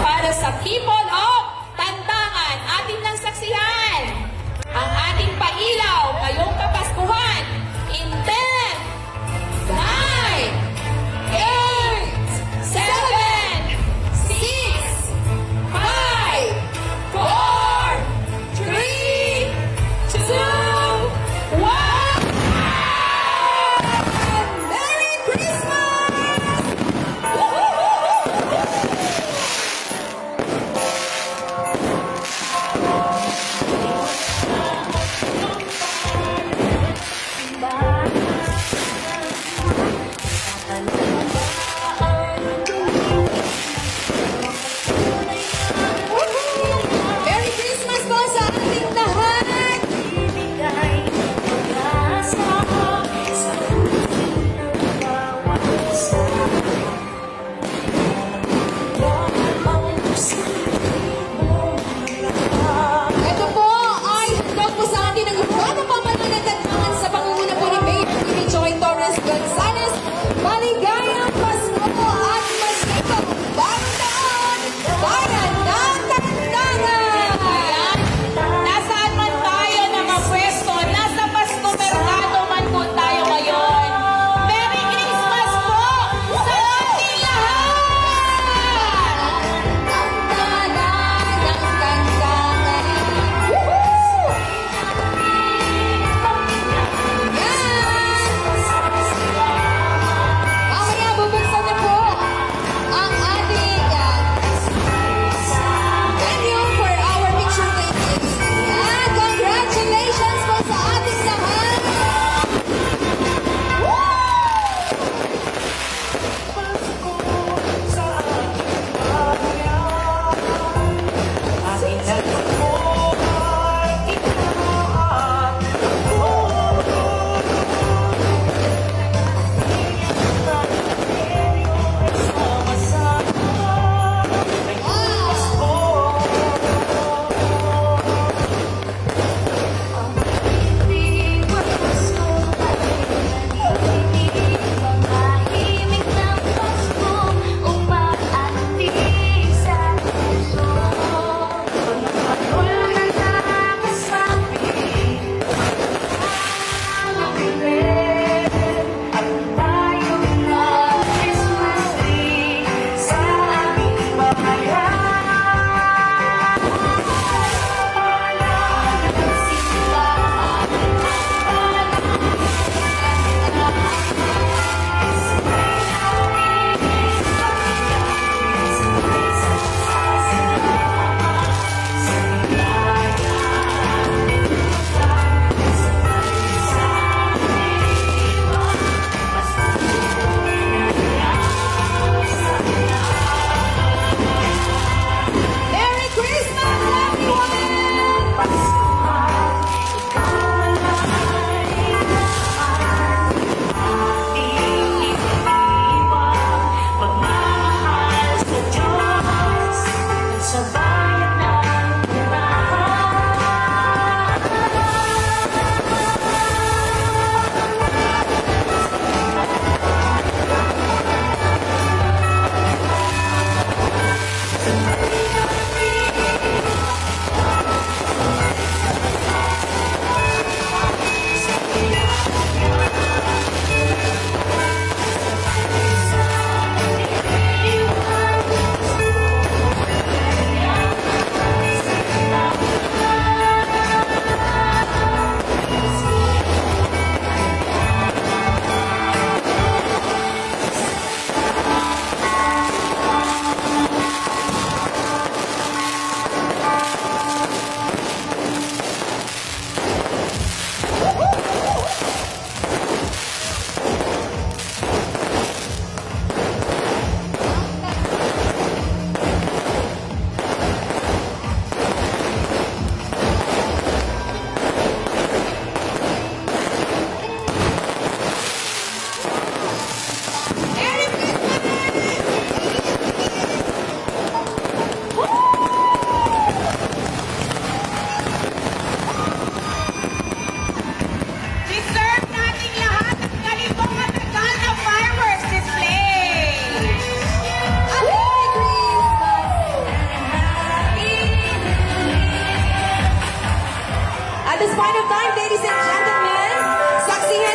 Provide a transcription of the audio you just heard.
para sa People of Tandangan. Atin lang saksihan ang ating pailaw ngayong Kapaskuhan in 10, 9, 8, 7, 6, 5, 4, 3, 2, 1. Merry Christmas! Merry Christmas po sa ating lahat! Ito po ay handog po sa atin ng Ibrano Pamananagdatangan sa pangunguna po ni Mayor Kitty Joy Torres Gonzales. Maligayang Pasko at masikap bagong taon para ng Tandangan! Ayan, nasaan man tayo nakapwesto, nasa Pasko Mercado man po tayo ngayon. Merry Christmas po sa ating lahat! Tandangan ng Tandangan! Woohoo! Yan! Mamaya bubuksan na po ang ating venue for our picture taking. Yan! Congratulations po sa ating lahat! Merry Christmas, point of time, ladies and gentlemen, saksihan